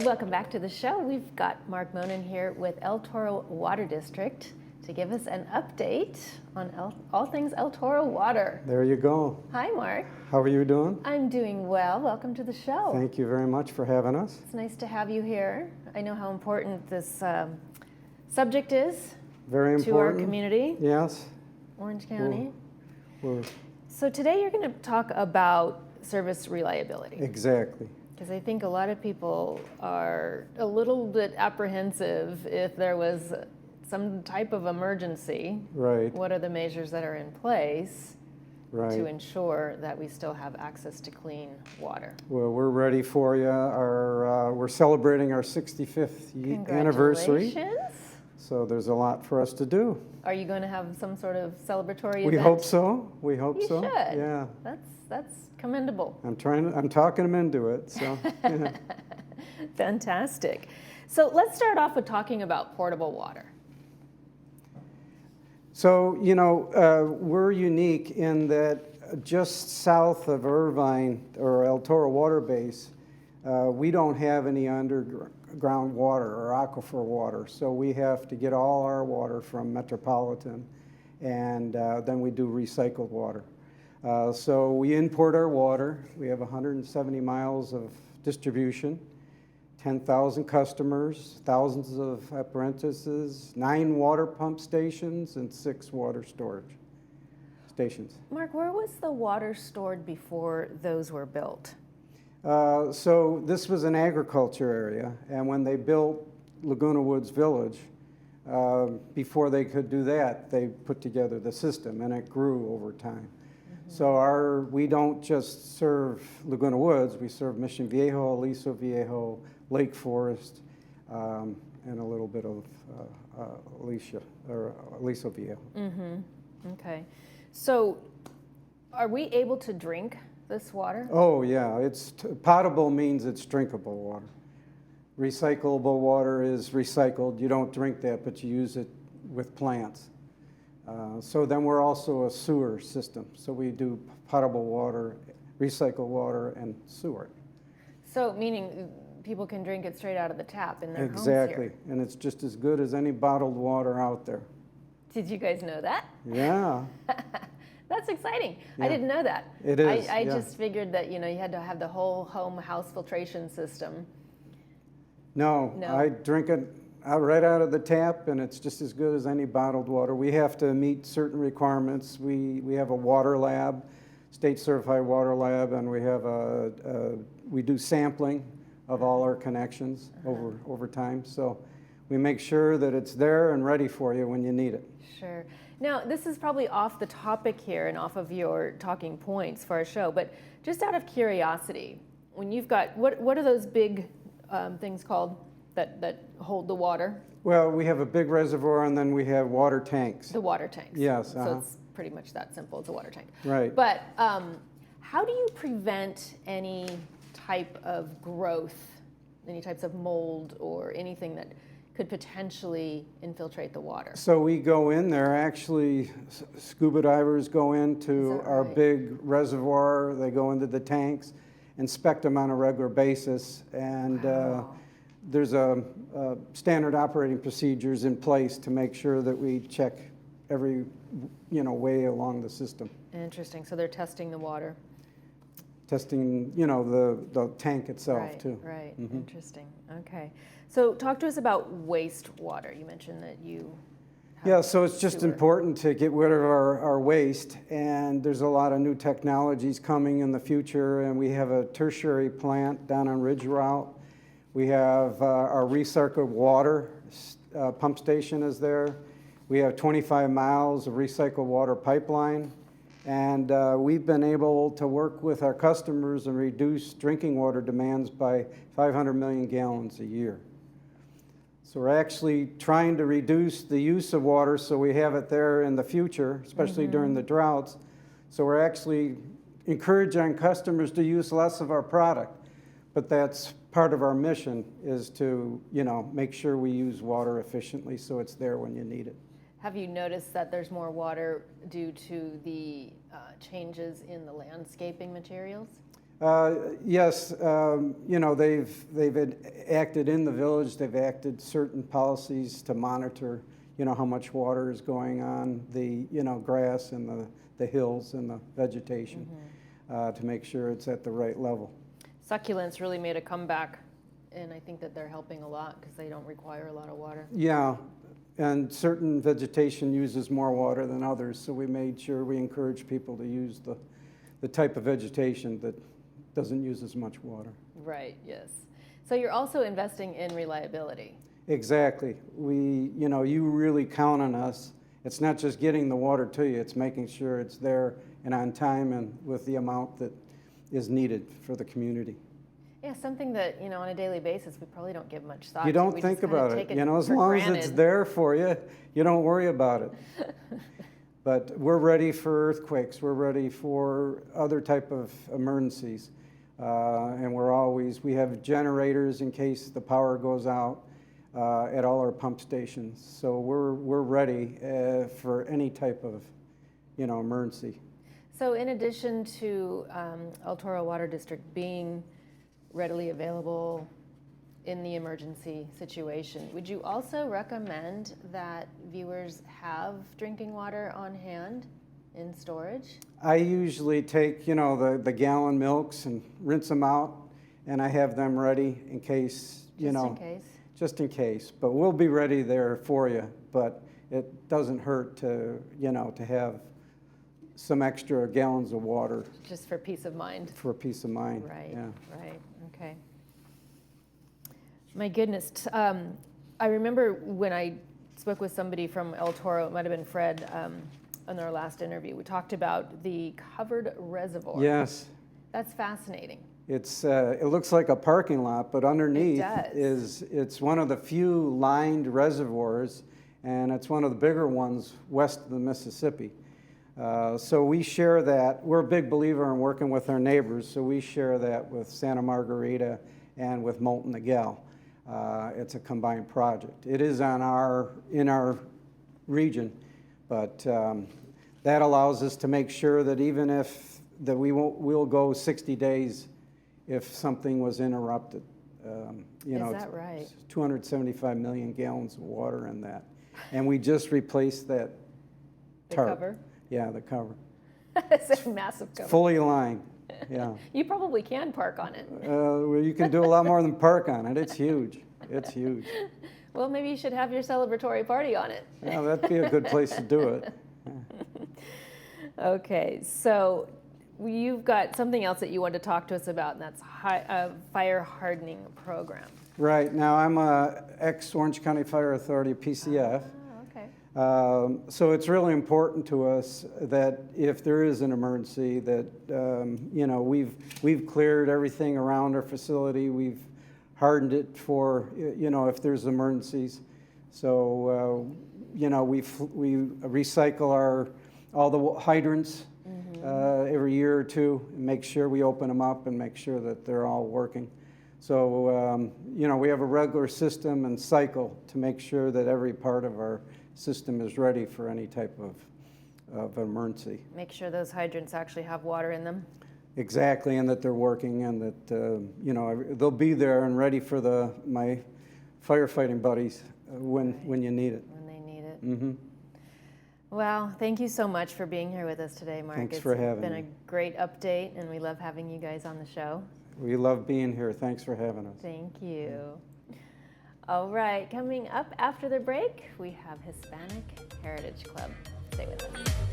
Welcome back to the show. We've got Mark Monin here with El Toro Water District to give us an update on all things El Toro water. There you go. Hi, Mark. How are you doing? I'm doing well. Welcome to the show. Thank you very much for having us. It's nice to have you here. I know how important this subject is Very important. to our community. Yes. Orange County. We're So today you're going to talk about service reliability. exactly. Because I think a lot of people are a little bit apprehensive if there was some type of emergency. Right. What are the measures that are in place Right. to ensure that we still have access to clean water? Well, we're ready for you. We're celebrating our 65th anniversary. Congratulations. So there's a lot for us to do. Are you going to have some sort of celebratory event? We hope so. We hope You so. should. Yeah. That's commendable. I'm talking them into it. So yeah. Fantastic. So let's start off with talking about portable water. So, we're unique in that just south of Irvine or El Toro Water Base, we don't have any underground water or aquifer water. So we have to get all our water from Metropolitan, and then we do recycled water. So we import our water. We have 170 miles of distribution. 10,000 customers, thousands of apprentices, 9 water pump stations, and 6 water storage stations. Mark, where was the water stored before those were built? So this was an agriculture area, and when they built Laguna Woods Village, before they could do that, they put together the system, and it grew over time. So we don't just serve Laguna Woods, we serve Mission Viejo, Aliso Viejo, Lake Forest, and a little bit of Aliso Viejo. Mm-hmm. Okay. So are we able to drink this water? Oh yeah, potable means it's drinkable water. Recyclable water is recycled. You don't drink that, but you use it with plants. So then we're also a sewer system. So we do potable water, recycled water, and sewer. So meaning people can drink it straight out of the tap in their homes Exactly, here. and it's just as good as any bottled water out there. Did you guys know that? Yeah. That's exciting. Yeah. I didn't know that. It is, I yeah. just figured that you had to have the whole house filtration system. No, No. I drink it right out of the tap, and it's just as good as any bottled water. We have to meet certain requirements. We have a water lab, state certified water lab, and we do sampling of all our connections over time. So we make sure that it's there and ready for you when you need it. Sure. Now, this is probably off the topic here and off of your talking points for our show, but just out of curiosity, when you've got, what are those big things called that hold the water? Well, we have a big reservoir, and then we have water tanks. The water tanks. Yes. So it's pretty much that simple. It's a water tank. Right. But how do you prevent any type of growth, any types of mold or anything that could potentially infiltrate the water? So we go in there, actually, scuba divers go into our right? big reservoir, they go into the tanks, inspect them on a regular basis, and Wow. there's a standard operating procedures in place to make sure that we check every way along the system. Interesting. So they're testing the water. Testing, the tank itself Right, too. right. Mhm. Interesting. Okay. So talk to us about wastewater. You mentioned that you have Yeah, so it's just sewer. important to get rid of our waste, and there's a lot of new technologies coming in the future, and we have a tertiary plant down on Ridge Route. We have our recycled water pump station is there. We have 25 miles of recycled water pipeline, and we've been able to work with our customers and reduce drinking water demands by 500 million gallons a year. So we're actually trying to reduce the use of water so we have it there in the future, especially during the droughts. So we're actually encouraging customers to use less of our product, but that's part of our mission is to, make sure we use water efficiently so it's there when you need it. Have you noticed that there's more water due to the changes in the landscaping materials? Yes, they've acted in the village. They've acted certain policies to monitor, how much water is going on the, grass and the hills and the vegetation to make sure it's at the right level. Succulents really made a comeback, and I think that they're helping a lot because they don't require a lot of water. Yeah, and certain vegetation uses more water than others, so we made sure we encourage people to use the type of vegetation that doesn't use as much water. Right, yes. So you're also investing in reliability. Exactly. You really count on us. It's not just getting the water to you, it's making sure it's there and on time and with the amount that is needed for the community. Yeah, something that, on a daily basis, we probably don't give much thought to. You don't We think just kinda about take it. As for long as it's granted. there for you, you don't worry about it. But we're ready for earthquakes. We're ready for other type of emergencies. And we have generators in case the power goes out at all our pump stations. So we're ready for any type of, emergency. So in addition to El Toro Water District being readily available in the emergency situation, would you also recommend that viewers have drinking water on hand in storage? I usually take, the gallon milks and rinse them out, and I have them ready in case, Just in case? Just in case. But we'll be ready there for you. But it doesn't hurt to, to have some extra gallons of water. Just for peace of mind. For peace of mind. Right, Yeah. right, okay. My goodness. I remember when I spoke with somebody from El Toro, it might have been Fred, in our last interview, we talked about the covered reservoir. Yes. That's fascinating. It looks like a parking lot, but underneath does. it's one of the few lined reservoirs, and it's one of the bigger ones west of the Mississippi. So we share that. We're a big believer in working with our neighbors, so we share that with Santa Margarita and with Molten Miguel. It's a combined project. It is in our region, but that allows us to make sure that even if that we'll go 60 days if something was interrupted. Is that right? 275 million gallons of water in that, and we just replaced that tarp. The cover? Yeah, the cover. It's a massive cover. Fully lined. Yeah. You probably can park on it. Well, you can do a lot more than park on it. It's huge. It's huge. Well, maybe you should have your celebratory party on it. Yeah, that'd be a good place to do it. Okay, so you've got something else that you want to talk to us about, and that's a fire hardening program. Right. Now, I'm a ex-Orange County Fire Authority, PCF. Okay. So it's really important to us that if there is an emergency, that we've cleared everything around our facility. We've hardened it for if there's emergencies. So we recycle all the hydrants every year or two, and make sure we open them up and make sure that they're all working. So we have a regular system and cycle to make sure that every part of our system is ready for any type of emergency. Make sure those hydrants actually have water in them. Exactly, and that they're working, and that they'll be there and ready for my firefighting buddies when you need it. When they need it. Mm-hmm. Well, thank you so much for being here with us today, Mark. Thanks for having me. It's been a great update, and we love having you guys on the show. We love being here. Thanks for having us. Thank you. All right, coming up after the break, we have Hispanic Heritage Club. Stay with us.